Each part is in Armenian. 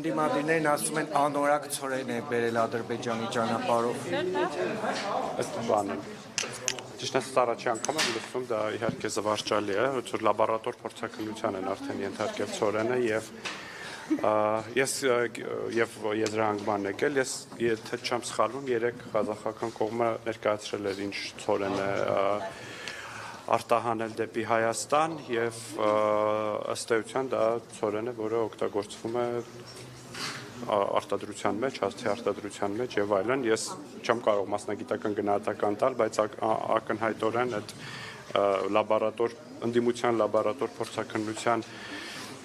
Ընդդիմադիրներն ասում են անորակ ցորեն է բերել Ադրբեջանի ճանապարհով։ Ըստ բանը Ճիշտ ասած առաջի անգամ եմ լսում, դա իհարկե զվարճալի է, որ լաբորատոր փորձաքննության են արդեն ենթարկել ցորենը եւ ես եւ եզրահանգման եկել, ես եթե չեմ սխալվում, 3 ղազախական կողմը ներկայացրել էր ինչ ցորեն է արտահանել դեպի Հայաստան եւ ըստ էության դա ցորեն է, որը օգտագործվում է արտադրության մեջ, հացի արտադրության մեջ եւ այլն, ես չեմ կարող մասնագիտական գնահատական տալ, բայց ակնհայտորեն այդ լաբորատոր ընդդիմության լաբորատոր փորձաքննության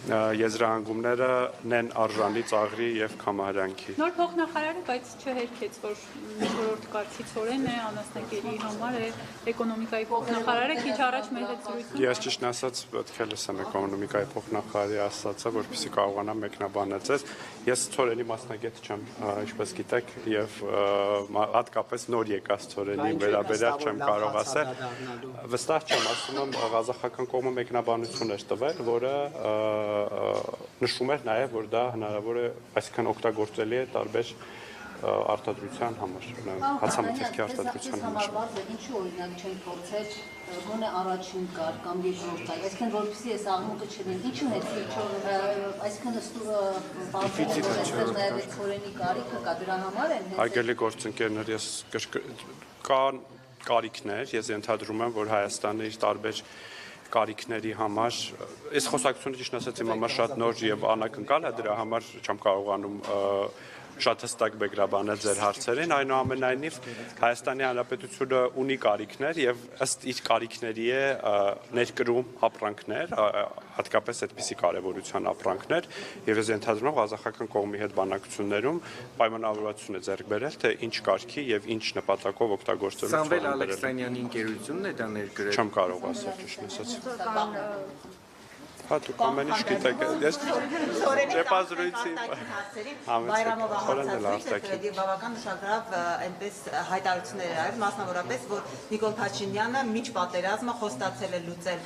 եզրահանգումները նեն արժանի ծաղրի եւ կամահարանքի։ Նոր փոխնախարարը, բայց չհերքեց, որ միջորդ կարգի ցորեն է, անասնագերի համար է, էկոնոմիկայի փոխնախարարը քիչ առաջ մեր հետ զրույցում։ Ես ճիշտ ասած պետք է լսեմ էկոնոմիկայի փոխնախարարի ասածը, որպեսզի կարողանամ մեկնաբանել։ Ես ցորենի մասնագետ չեմ, ինչպես գիտեք, եւ հատկապես նոր եկած ցորենի վերաբերյալ չեմ կարող ասել։ Վստահ չեմ, ասում եմ, ղազախական կողմը մեկնաբանություն էր տվել, որը նշում էր նաև, որ դա հնարավոր է, այսինքն օգտագործելի է տարբեր արտադրության համար, հացամթերքի արտադրության համար։ Ինչու օրինակ չեն փորձել գոնե առաջին կար կամ երկրորդ կար, այսինքն որպեսզի այս աղմուկը չլինի, ինչու այսինքն նաև ցորենի կարիքը կա, դրա համար են Այգելի գործընկերներ, ես կան կարիքներ, ես ենթադրում եմ, որ Հայաստանը իր տարբեր կարիքների համար, այս խոսակցությունը ճիշտ ասած իմ համար շատ նոր եւ անակնկալ է, դրա համար չեմ կարողանում շատ հստակ բեկրաբանել ձեր հարցերին, այնուամենայնիվ Հայաստանի Հանրապետությունը ունի կարիքներ եւ ըստ իր կարիքների է ներկրում ապրանքներ, հատկապես այդպիսի կարևորության ապրանքներ, եւ ես ենթադրում եմ ղազախական կողմի հետ բանակցություններում պայմանավորվածություն է ձեռք բերել, թե ինչ կարգի եւ ինչ նպատակով օգտագործելու Սամվել Ալեքսանյանի ընկերությունն է դա ներկրել։ Չեմ կարող ասել ճիշտ ասած։ Դուք ամեն ինչ գիտեք, ես ճեպազրույցի Բայրամով ահացածույցը բավական նշագրավ այնպես հայտարարություններ էր արել, մասնավորապես, որ Նիկոլ Փաշինյանը միջ պատերազմը խոստացել է լուծել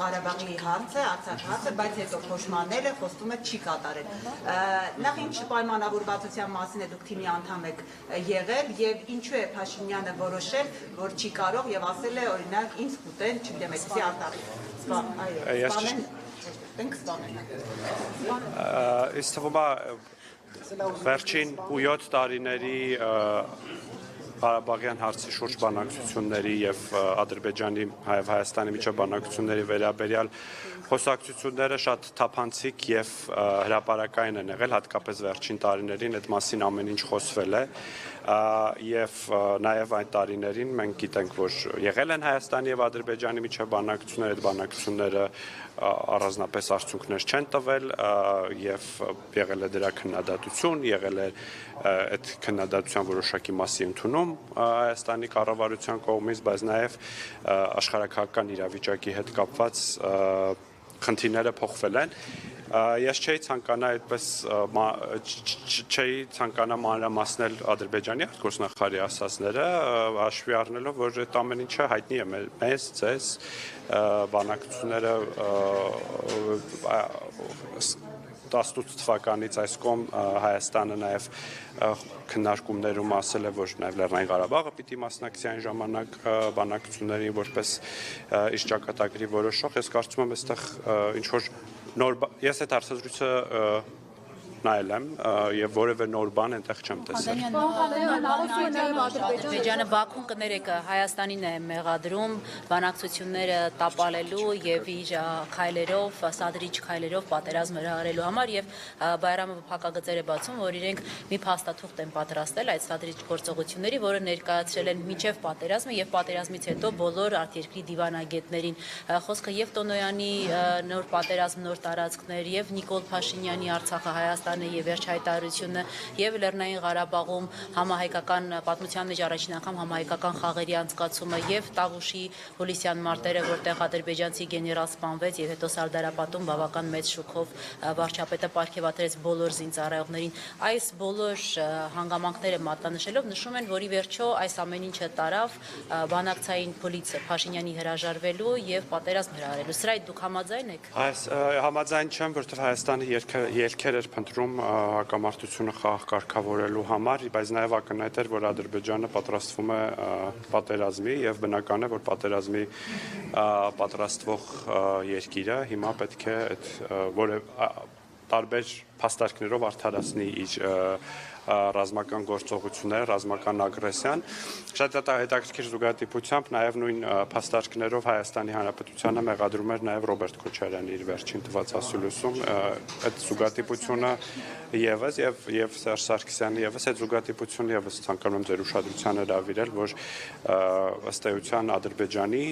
Ղարաբաղի հարցը, Արցախի հարցը, բայց հետո փոշմանել է, խոստումը չի կատարել։ Նախ ինչ պայմանավորվածության մասին է դուք թիմի անդամ եք եղել եւ ինչու է Փաշինյանը որոշել, որ չի կարող եւ ասել է օրինակ ինձ կուտեն, չգիտեմ, այսպեսի արտահայտություն։ Իսկ թվում է վերջին 7 տարիների Ղարաբաղյան հարցի շուրջ բանակցությունների եւ Ադրբեջանի եւ Հայաստանի միջև բանակցությունների վերաբերյալ խոսակցությունները շատ թափանցիկ եւ հրապարակային են եղել, հատկապես վերջին տարիներին այդ մասին ամեն ինչ խոսվել է եւ նաեւ այն տարիներին մենք գիտենք, որ եղել են Հայաստանի եւ Ադրբեջանի միջև բանակցություններ, այդ բանակցությունները առանձնապես արդյունքներ չեն տվել եւ եղել է դրա քննադատություն, եղել է այդ քննադատության որոշակի մասի ընդունում Հայաստանի կառավարության կողմից, բայց նաեւ աշխարհակահաղական իրավիճակի հետ կապված խնդիրները փոխվել են։ Ես չէի ցանկանա այդպես չէի ցանկանա մանրամասնել Ադրբեջանի արտգործնախարարի ասածները, հաշվի առնելով, որ այդ ամեն ինչը հայտնի է մեզ, ձեզ, բանակցությունները 18 թվականից այս կողմ Հայաստանը նաև քննարկումներում ասել է, որ նաև Լեռնային Ղարաբաղը պիտի մասնակցի այն ժամանակ բանակցություններին որպես իր ճակատագրի որոշող, ես կարծում եմ այստեղ ինչ որ նոր ես այդ հարցազրույցը նայել եմ եւ որևէ նոր բան այնտեղ չեմ տեսել։ Ադրբեջանը Բաքուն կներեկը Հայաստանին է մեղադրում բանակցությունները տապալելու եւ իր քայլերով, սադրիչ քայլերով պատերազմ հրահարելու համար եւ Բայրամովը փակագծեր է բացում, որ իրենք մի փաստաթուղթ են պատրաստել այդ սադրիչ գործողությունների, որը ներկայացրել են միջև պատերազմը եւ պատերազմից հետո բոլոր արտերկրի դիվանագետներին։ Խոսքը եւ Տոնոյանի նոր պատերազմ, նոր տարածքներ եւ Նիկոլ Փաշինյանի Արցախը Հայաստան եւ վերջ հայտարարությունը եւ Լեռնային Ղարաբաղում համահայկական պատմության մեջ առաջին անգամ համահայկական խաղերի անցկացումը եւ Տավուշի հուլիսյան մարտերը, որտեղ ադրբեջանցի գեներալ սպանվեց եւ հետո Սարդարապատում բավական մեծ շուկով վարչապետը պարգևատրեց բոլոր զինծառայողներին։ Այս բոլոր հանգամանքները մատնանշելով նշում են, որ ի վերջո այս ամեն ինչը տարավ բանակցային փուլից Փաշինյանի հրաժարվելու եւ պատերազմ հրահարելու։ Սրա դուք համաձայն եք։ Համաձայն չեմ, որովհետեւ Հայաստանը ելքեր էր փնտրում երկրում հակամարտությունը խաղ կարգավորելու համար, բայց նաև ակնհայտ էր, որ Ադրբեջանը պատրաստվում է պատերազմի եւ բնական է, որ պատերազմի պատրաստվող երկիրը հիմա պետք է այդ որը տարբեր փաստարկներով արդարացնի իր ռազմական գործողությունները, ռազմական ագրեսիան։ Շատ հետաքրքիր զուգադիպությամբ նաև նույն փաստարկներով Հայաստանի Հանրապետությանը մեղադրում էր նաև Ռոբերտ Քոչարյանը իր վերջին տված ասուլիսում։ Այդ զուգադիպությունը եւս եւ Սերժ Սարգսյանը եւս այդ զուգադիպությունը եւս ցանկանում եմ ձեր ուշադրությանը հրավիրել, որ ըստ էության Ադրբեջանի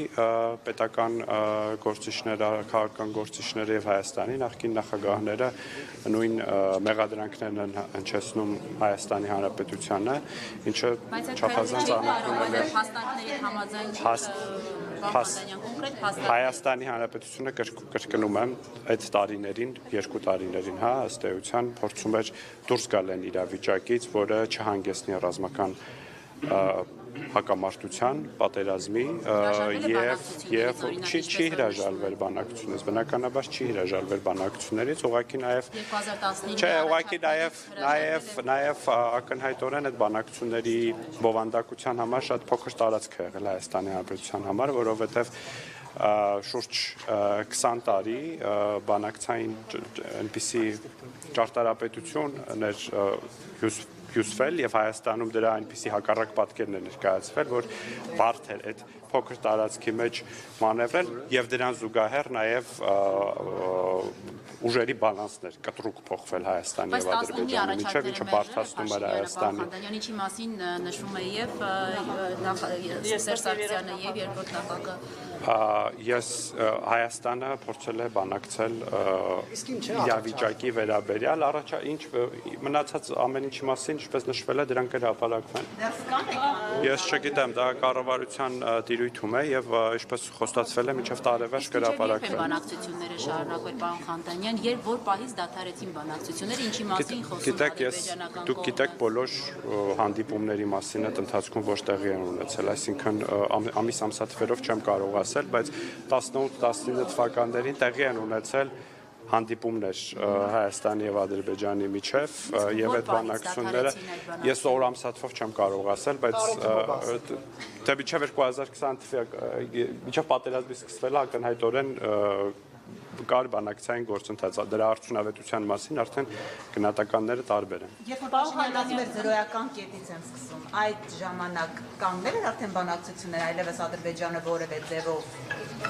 պետական գործիչները, քաղաքական գործիչները եւ Հայաստանի նախկին նախագահները նույն մեղադրանքներն են հնչեցնում Հայաստանի Հանրապետությանը, ինչը չափազանց անհնարին է փաստարկների համաձայն Հայաստանի Հանրապետությունը կրկնում եմ այդ տարիներին, 2 տարիներին, հա, ըստ էության փորձում էր դուրս գալ այն իրավիճակից, որը չհանգեցնի ռազմական հակամարտության, պատերազմի եւ չի հրաժարվել բանակցությունից, բնականաբար չի հրաժարվել բանակցություններից, ուղղակի նաեւ 2015 չէ, ուղղակի նաեւ ակնհայտորեն այդ բանակցությունների բովանդակության համար շատ փոքր տարածք է եղել Հայաստանի Հանրապետության համար, որովհետեւ շուրջ 20 տարի բանակցային այնպիսի ճարտարապետություն հյուսվել եւ Հայաստանում դրա այնպիսի հակառակ պատկերն է ներկայացվել, որ բարդ էր այդ փոքր տարածքի մեջ մանևրել եւ դրան զուգահեռ նաեւ ուժերի բալանսներ կտրուկ փոխվել Հայաստանի եւ Ադրբեջանի միջեւ, ինչը բարդացնում էր Հայաստանի։ Խանդանյանիչի մասին նշվում է եւ Սերժ Սարգսյանը եւ երկրորդ նախագահը Ես Հայաստանը փորձել է բանակցել իրավիճակի վերաբերյալ, ինչ մնացած ամեն ինչի մասին, ինչպես նշվել է, դրանք հրապարակվեն։ Ես չգիտեմ, դա կառավարության տիրույթում է եւ ինչպես խոստացվել է, մինչեւ տարեվերջ կհրապարակվեն։ Բանակցությունները շարունակվել, պարոն Խանդանյան, երբ որ պահից դադարեցին բանակցությունները, ինչի մասին խոսում ադրբեջանական կողմը։ Դուք գիտեք բոլոր հանդիպումների մասին այդ ընթացքում ոչ տեղի են ունեցել, այսինքն ամիս-ամսաթվերով չեմ կարող ասել, բայց 18-19 թվականներին տեղի են ունեցել հանդիպումներ Հայաստանի եւ Ադրբեջանի միջև եւ այդ բանակցությունները ես օր-ամսաթվով չեմ կարող ասել, բայց դե միջև 2020 թվականի միջև պատերազմի սկսվելը ակնհայտորեն կար բանակցային գործընթաց, դրա արդյունավետության մասին արդեն գնահատականները տարբեր են։ Երբ որ Փաշինյանն ասում էր զրոյական կետից եմ սկսում, այդ ժամանակ կանգնել էր արդեն բանակցություններ, այլևս Ադրբեջանը որևէ ձևով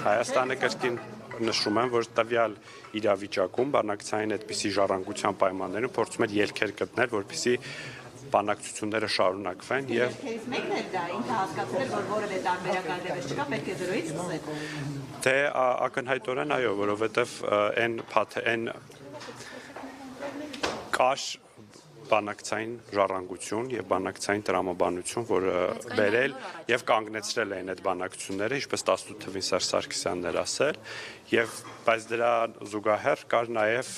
Հայաստանը կրկին նշում են, որ տվյալ իրավիճակում բանակցային այդպիսի ժառանգության պայմաններում փորձում էր ելքեր գտնել, որպեսզի բանակցությունները շարունակվեն եւ մեկն է դա ինքը հասկացել էր, որ որևէ տարբերակ այլևս չկա, պետք է զրոյից սկսել։ Դե ակնհայտորեն այո, որովհետեւ այն կար բանակցային ժառանգություն եւ բանակցային տրամաբանություն, որը բերել եւ կանգնեցրել էին այդ բանակցությունները, ինչպես 18 թվին Սերժ Սարգսյանն էր ասել, եւ բայց դրա զուգահեռ կար նաեւ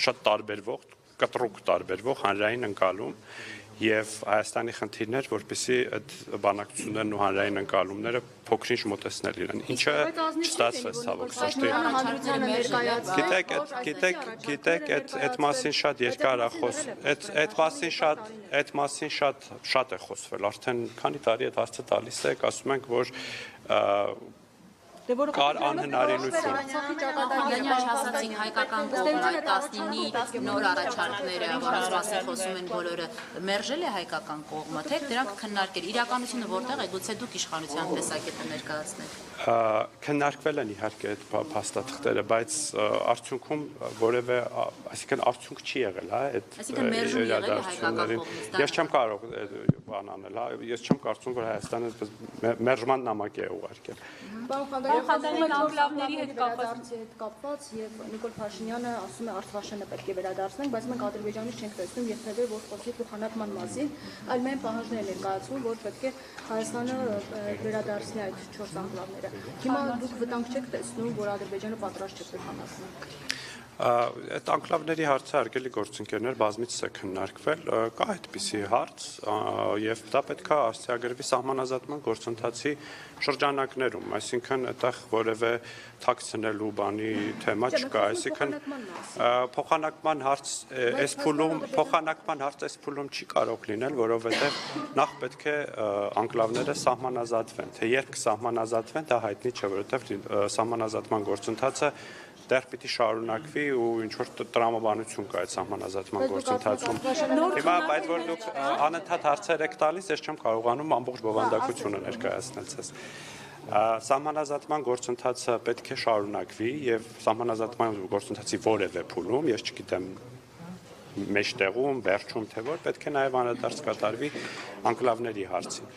շատ տարբերվող, կտրուկ տարբերվող հանրային ընկալում եւ Հայաստանի խնդիրներ, որպեսզի այդ բանակցություններն ու հանրային ընկալումները փոքրինչ մոտեցնել իրեն, ինչը չստացվեց ցավոք սրտի։ Գիտեք, այդ մասին շատ երկար է այդ մասին շատ է խոսվել, արդեն քանի տարի այդ հարցը տալիս եք, ասում ենք, որ կար անհնարինություն։ Խանդանյան չասացին հայկական կողմը այդ 19-ի նոր առաջարկները, որոնց մասին խոսում են բոլորը, մերժել է հայկական կողմը, թե դրանք քննարկել, իրականությունը որտեղ է, գուցե դուք իշխանության տեսակետը ներկայացնեք։ Քննարկվել են իհարկե այդ փաստաթղթերը, բայց արդյունքում որևէ, այսինքն արդյունք չի եղել, հա, այդ իրադարձություններին։ Ես չեմ կարող բան անել, հա, ես չեմ կարծում, որ Հայաստանը մերժման նամակ է ուղարկել։ Պարոն Խանդանյան, անկլավների հետ կապված եւ Նիկոլ Փաշինյանը ասում է Արցախը պետք է վերադարձնենք, բայց մենք Ադրբեջանից չենք տեսնում երբևէ որ խոսի փոխանակման մասին, այլ միայն պահանջներ են ներկայացում, որ պետք է Հայաստանը վերադարձնի այդ 4 անկլավները։ Հիմա դուք վտանգ չեք տեսնում, որ Ադրբեջանը պատրաստ չէ փոխանակել։ Այդ անկլավների հարցը արգելի գործընկերներ բազմիցս է քննարկվել, կա այդպիսի հարց եւ դա պետք է արդյագրվի սահմանազատման գործընթացի շրջանակներում, այսինքն այդտեղ որևէ թաքցնելու բանի թեմա չկա, այսինքն փոխանակման հարց այս փուլում չի կարող լինել, որովհետեւ նախ պետք է անկլավները սահմանազատվեն, թե երբ կսահմանազատվեն, դա հայտնի չէ, որովհետեւ սահմանազատման գործընթացը դեռ պիտի շարունակվի ու ինչ-որ տրամաբանություն կա այդ սահմանազատման գործընթացում։ Հիմա այդ որ դուք անընդհատ հարցեր եք տալիս, ես չեմ կարողանում ամբողջ բովանդակությունը ներկայացնել ձեզ։ Սահմանազատման գործընթացը պետք է շարունակվի եւ սահմանազատման գործընթացի որևէ փուլում, ես չգիտեմ մեջտեղում, վերջում թե որ, պետք է նաեւ անդրադարձ կատարվի անկլավների հարցին։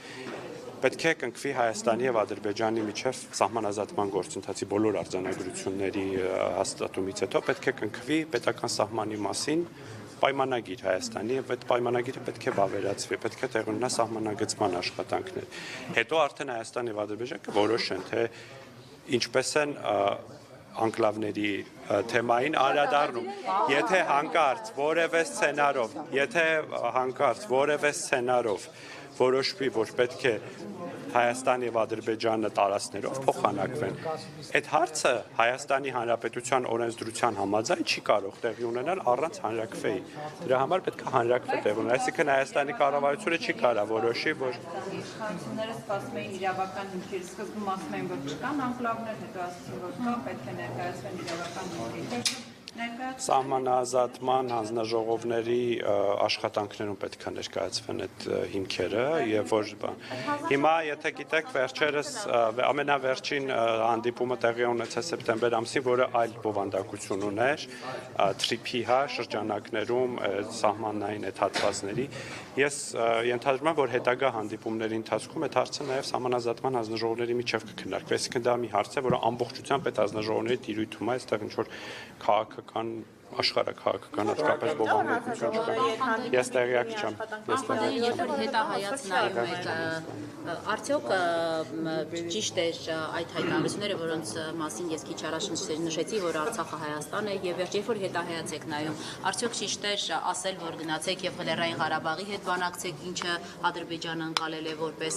Պետք է կնքվի Հայաստանի եւ Ադրբեջանի միջև սահմանազատման գործընթացի բոլոր արձանագրությունների հաստատումից հետո պետք է կնքվի պետական սահմանի մասին պայմանագիր Հայաստանի եւ այդ պայմանագիրը պետք է վավերացվի, պետք է տեղ ունենա սահմանագծման աշխատանքներ։ Հետո արդեն Հայաստանը եւ Ադրբեջանը կորոշեն, թե ինչպես են անկլավների թեմային անդրադառնում, եթե հանկարծ որևէ սցենարով որոշվի, որ պետք է Հայաստան եւ Ադրբեջանը տարածքներով փոխանակվեն։ Այդ հարցը Հայաստանի Հանրապետության օրենսդրության համաձայն չի կարող տեղի ունենալ առանց հանրակրվեի։ Դրա համար պետք է հանրակրվե տեղի ունենա, այսինքն Հայաստանի կառավարությունը չի կարող որոշի, որ իշխանությունները սպասում էին իրավական հիմքեր, սկզբում ասում էին, որ չկան անկլավներ, հետո ասում որ կա, պետք է ներկայացվեն իրավական հիմքեր։ Սահմանազատման հանձնաժողովների աշխատանքներում պետք է ներկայացվեն այդ հիմքերը եւ որ հիմա եթե գիտեք վերջերս ամենավերջին հանդիպումը տեղի ունեցավ սեպտեմբեր ամսին, որը այլ բովանդակություն ուներ թրիփի շրջանակներում սահմանային այդ հատվածների ես ենթադրում եմ որ հետագա հանդիպումների ընթացքում այդ հարցը նաեւ սահմանազատման հանձնաժողովների միջև կքննարկվի, այսինքն դա մի հարց է, որը ամբողջությամբ այդ հանձնաժողովների տիրույթում է, այստեղ ինչ որ քաղաքական աշխարհակաղակական հատկապես բովանդակություն չկա։ Ես տեղյակ չեմ։ Երբ որ հետահայաց նայում եք, արդյոք ճիշտ է այդ հայտարարությունները, որոնց մասին ես քիչ առաջ նշեցի, որ Արցախը Հայաստան է, եւ երբ որ հետահայաց եք նայում, արդյոք ճիշտ է ասել, որ գնացեք եւ Լեռնային Ղարաբաղի հետ բանակցեք, ինչը Ադրբեջանը անցալել է որպես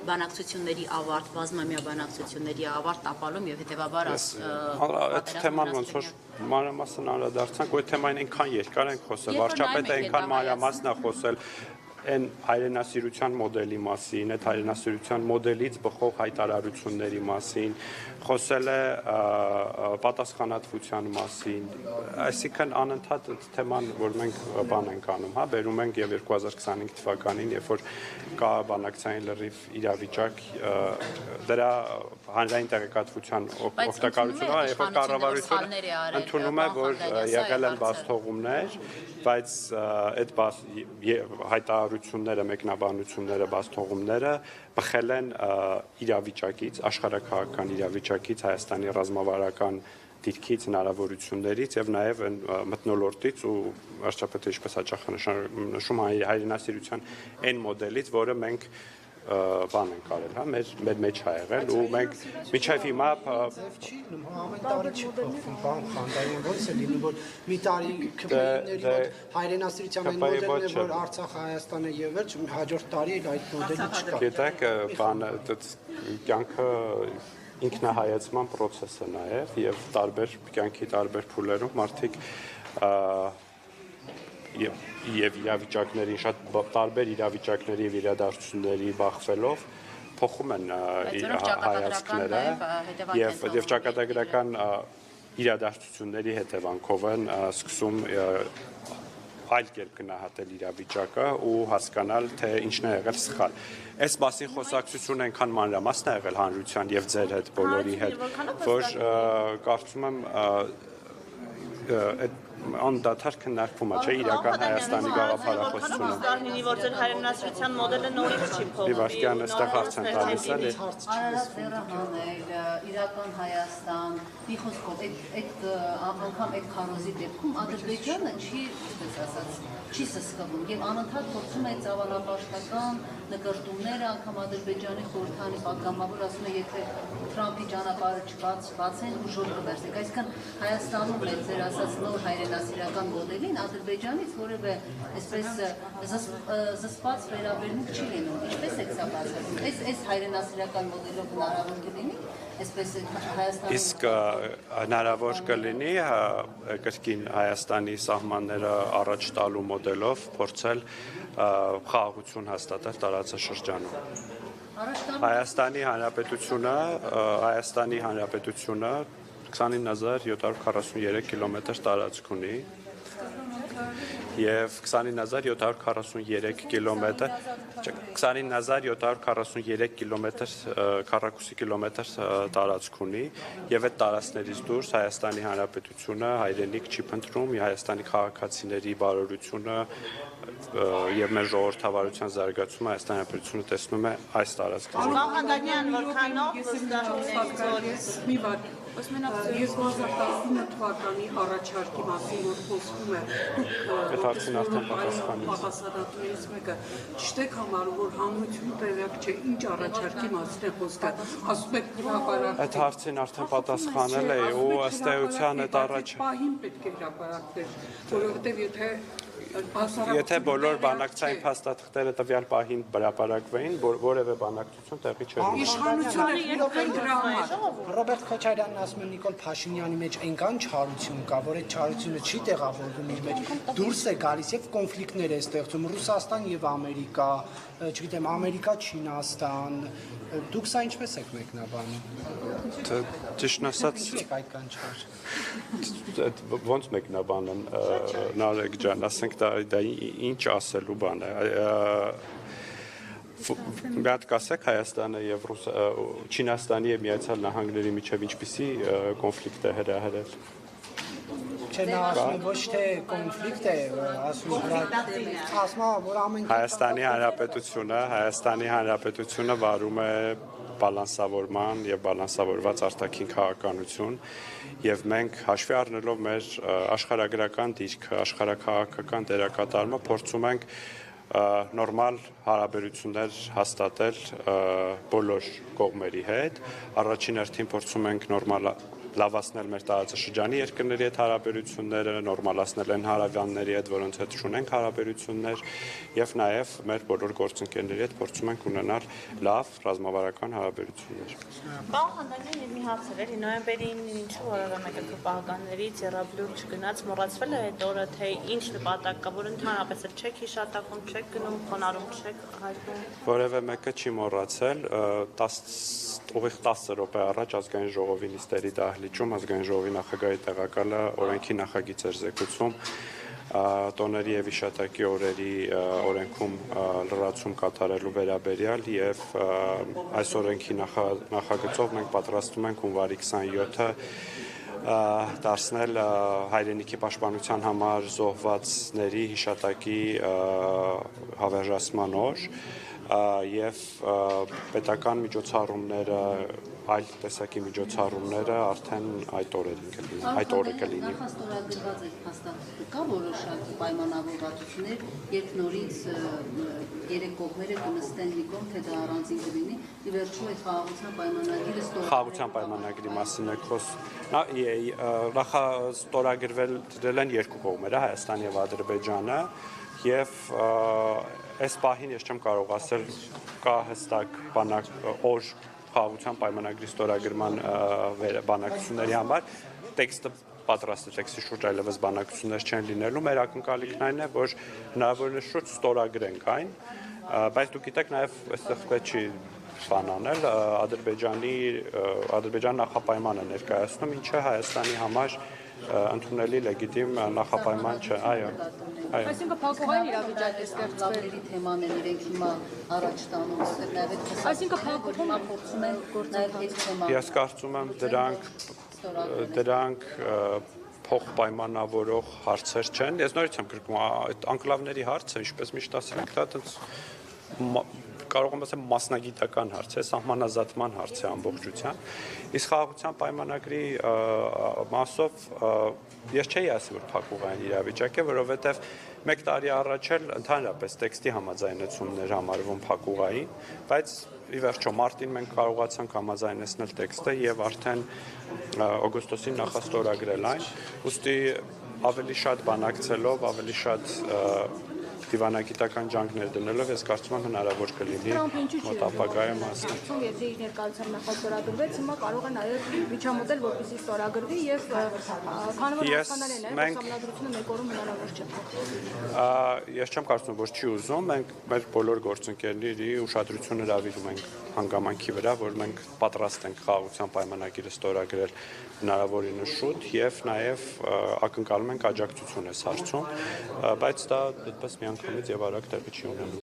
բանակցությունների ավարտ, բազմամյա բանակցությունների ավարտ տապալում եւ հետեւաբար այդ թեման ոնց որ մանրամասն անդրադարձանք, այդ թեմային այնքան երկար ենք խոսել, վարչապետը այնքան մանրամասն է խոսել այն հայրենասիրության մոդելի մասին, այդ հայրենասիրության մոդելից բխող հայտարարությունների մասին, խոսել է պատասխանատվության մասին, այսինքն անընդհատ այդ թեման, որ մենք բան ենք անում, բերում ենք եւ 2025 թվականին, երբ որ կա բանակցային լրիվ իրավիճակ, դրա հանրային տեղեկատվության օգտակարությունը, երբ որ կառավարությունը ընդունում է, որ եղել են բացթողումներ, բայց այդ հայտարարությունները, մեկնաբանությունները, բացթողումները բխել են իրավիճակից, աշխարհակաղակական իրավիճակից, Հայաստանի ռազմավարական դիրքից, հնարավորություններից եւ նաեւ մթնոլորտից ու վարչապետը ինչպես հաճախ նշում հայրենասիրության այն մոդելից, որը մենք բան ենք արել, մեր մեջ ա եղել ու մենք միջև հիմա ամեն տարի չփոխվում, բան խանդային ոնց է լինում, որ մի տարի քպիների մոտ հայրենասիրության այն մոդելն է, որ Արցախը Հայաստանը եւ վերջ հաջորդ տարի այդ մոդելը չկա։ Գիտեք, բանը կյանքը ինքնահայացման process է նաեւ եւ տարբեր կյանքի տարբեր փուլերում մարդիկ եւ իրավիճակների շատ տարբեր իրավիճակների եւ իրադարձությունների բախվելով փոխում են հայացքները եւ ճակատագրական իրադարձությունների հետևանքով են սկսում այլ կերպ գնահատել իրավիճակը ու հասկանալ թե ինչն է եղել սխալ։ Այս մասին խոսակցությունը այնքան մանրամասն է եղել հանրության եւ ձեր հետ բոլորի հետ, որ կարծում եմ անդադար քննարկվում է, չէ, իրական Հայաստանի գաղափարախոսությունը։ Դառնի, որ ձեր հայրենասիրության մոդելը նորից չի փոխվի։ Իվաշկյան այստեղ հարց են տալիս էլի։ Արարած դերը հանել, իրական Հայաստան, մի խոսքով, այդ անգամ այդ քարոզի դեպքում Ադրբեջանը չի, այսպես ասած, չի սսկվում եւ անընդհատ փորձում է ծավալապաշտական նկարտումները, անգամ Ադրբեջանի խորհրդանի պատգամավոր ասում է, եթե Թրամփի ճանապարհը չբացեն, ուժով կվերցնենք։ Այսինքն Հայաստանում է ձեր ասած նոր հայրենասիրական մոդելին Ադրբեջանից որևէ այսպես զսպած վերաբերմունք չի լինում։ Ինչպես է սա բացվում։ Այս հայրենասիրական մոդելով հնարավոր կլինի, այսպես Հայաստանում։ Իսկ հնարավոր կլինի կրկին Հայաստանի սահմանները առաջ տալու մոդելով փորձել խաղաղություն հաստատել տարածաշրջանում։ Հայաստանի Հանրապետությունը 29743 կիլոմետր տարածք ունի եւ 29743 կիլոմետր 29743 կիլոմետր քառակուսի կիլոմետր տարածք ունի եւ այդ տարածքներից դուրս Հայաստանի Հանրապետությունը հայրենիք չի փնտրում, Հայաստանի քաղաքացիների բարօրությունը եւ մեր ժողովրդավարության զարգացումը Հայաստանի Հանրապետությունը տեսնում է այս տարածքներում։ Ղանկանյան որքանով մի վար 2019 թվականի առաջարկի մասին որ խոսվում է Այդ հարցին արդեն պատասխանատուներից մեկը ճիշտ համարում որ հանրությունը տեղյակ չէ ինչ առաջարկի մասին է խոսքը ասում եք հրապարակ Այդ հարցին արդեն պատասխանել է ու ըստ էության այդ առաջ պահին պետք է հրապարակներ որովհետեւ Եթե բոլոր բանակցային փաստաթղթերը տվյալ պահին հրապարակվեին, որևէ բանակցություն տեղի չէր ունենա։ Իշխանությունը երկրորդ դրա համար Ռոբերտ Քոչարյանն ասում է Նիկոլ Փաշինյանի մեջ այնքան չարություն կա, որ այդ չարությունը չի տեղավորվում իր մեջ, դուրս է գալիս եւ կոնֆլիկտներ է ստեղծում Ռուսաստան եւ Ամերիկա, չգիտեմ, Ամերիկա, Չինաստան, դուք սա ինչպես եք մեկնաբանում։ Ճիշտն ասած, այդքան չար։ Ոնց մեկնաբանեմ, Նարեկ ջան, ասենք դա ինչ ասելու բան է։ Մի հատ կասեք Հայաստանը եւ Չինաստանի եւ Միացյալ Նահանգների միջեւ ինչպիսի կոնֆլիկտ է հրահրել։ Չէ, նա ասում է ոչ թե կոնֆլիկտ է, ասում է, որ ամեն Հայաստանի Հանրապետությունը վարում է բալանսավորման եւ բալանսավորված արտաքին քաղաքականություն եւ մենք հաշվի առնելով մեր աշխարհագրական դիրքը, աշխարհաքաղաքական դերակատարումը փորձում ենք նորմալ հարաբերություններ հաստատել բոլոր կողմերի հետ։ Առաջին հերթին փորձում ենք լավացնել մեր տարածաշրջանի երկրների հետ հարաբերությունները, նորմալացնել են հարավյանների հետ, որոնց հետ ունենք հարաբերություններ եւ նաեւ մեր բոլոր գործընկերների հետ փորձում ենք ունենալ լավ ռազմավարական հարաբերություններ։ Պարոն Խանկանյան, մի հարց էր, նոյեմբերի 9-ին ինչու որևէ մեկը քրոպահականներից երրաբլուր չգնաց, մոռացվել է այդ օրը, թե ինչ նպատակ կա, որ ընդհանրապես չեք հիշատակում, չեք գնում, խոնարհում չեք հայտնում։ Որևէ մեկը չի մոռացել, ուղիղ 10 րոպե առաջ ազգային ժողովի նիստերի դահլիճում ազգային ժողովի նախագահի տեղակալը օրենքի նախագիծ էր զեկուցում տոների եւ իշատակի օրերի օրենքում լրացում կատարելու վերաբերյալ եւ այս օրենքի նախագծով մենք պատրաստում ենք հունվարի 27-ը դարձնել հայրենիքի պաշտպանության համար զոհվածների հիշատակի հավերժացման օր եւ պետական միջոցառումները այլ տեսակի միջոցառումները արդեն այդ օրը կլինի։ Նախաստորագրված այդ փաստաթղթը կա որոշակի պայմանավորվածություններ, երբ նորից երեք կողմերը կնստեն մի կողմ, թե դա առանձին կլինի, ի վերջո այդ խաղաղության պայմանագիրը խաղաղության պայմանագրի մասին է նախաստորագրվել են երկու կողմերը, Հայաստան եւ Ադրբեջանը, եւ այս պահին ես չեմ կարող ասել կա հստակ օր խաղաղության պայմանագրի ստորագրման բանակցությունների համար տեքստը պատրաստ է տեքստի շուրջ այլևս բանակցություններ չեն լինելու մեր ակնկալիքն այն է որ հնարավորինս շուտ ստորագրենք այն բայց դուք գիտեք նաեւ այստեղ պետք չի բանանել Ադրբեջան նախապայմանը ներկայացնում ինչը Հայաստանի համար ընդունելի լեգիտիմ նախապայման չէ այո Այսինքն փակուղային իրավիճակ է ստեղծվել թեմաներ իրենք հիմա առաջ տանում Այսինքն փակուղում փորձում են նաև այդ թեման Ես կարծում եմ դրանք փող պայմանավորող հարցեր չեն։ Ես նորից եմ գրկում, այդ անկլավների հարցը, ինչպես միշտ ասել եք, դա այդպես կարող եմ ասել մասնագիտական հարց է, սահմանազատման հարց է ամբողջությամբ։ Իսկ խաղաղության պայմանագրի մասով ես չէի ասի, որ փակուղային իրավիճակ է, որովհետև 1 տարի առաջ էլ ընդհանրապես տեքստի համաձայնություններ համարվում փակուղային, բայց ի վերջո մարտին մենք կարողացանք համաձայնեցնել տեքստը եւ արդեն օգոստոսին նախաստորագրել այն, ուստի ավելի շատ բանակցելով, ավելի շատ դիվանագիտական ջանքներ դնելով, ես կարծում եմ հնարավոր կլինի մոտ ապագայում ասել։ Եթե իր ներկայությամբ նախաստորագրվեց, հիմա կարող է նաև միջամտել, որպեսզի ստորագրվի եւ քանի որ հասկանալի է, որ համանդրությունը մեկ օրում հնարավոր չէ։ Ես չեմ կարծում, որ չի ուզում, մենք մեր բոլոր գործընկերների ուշադրություն հրավիրում ենք հանգամանքի վրա, որ մենք պատրաստ ենք խաղաղության պայմանագիրը ստորագրել հնարավորինս շուտ եւ նաեւ ակնկալում ենք աջակցություն այս հարցում, բայց դա այդպես միանգամից եւ արագ տեղի չի ունենում։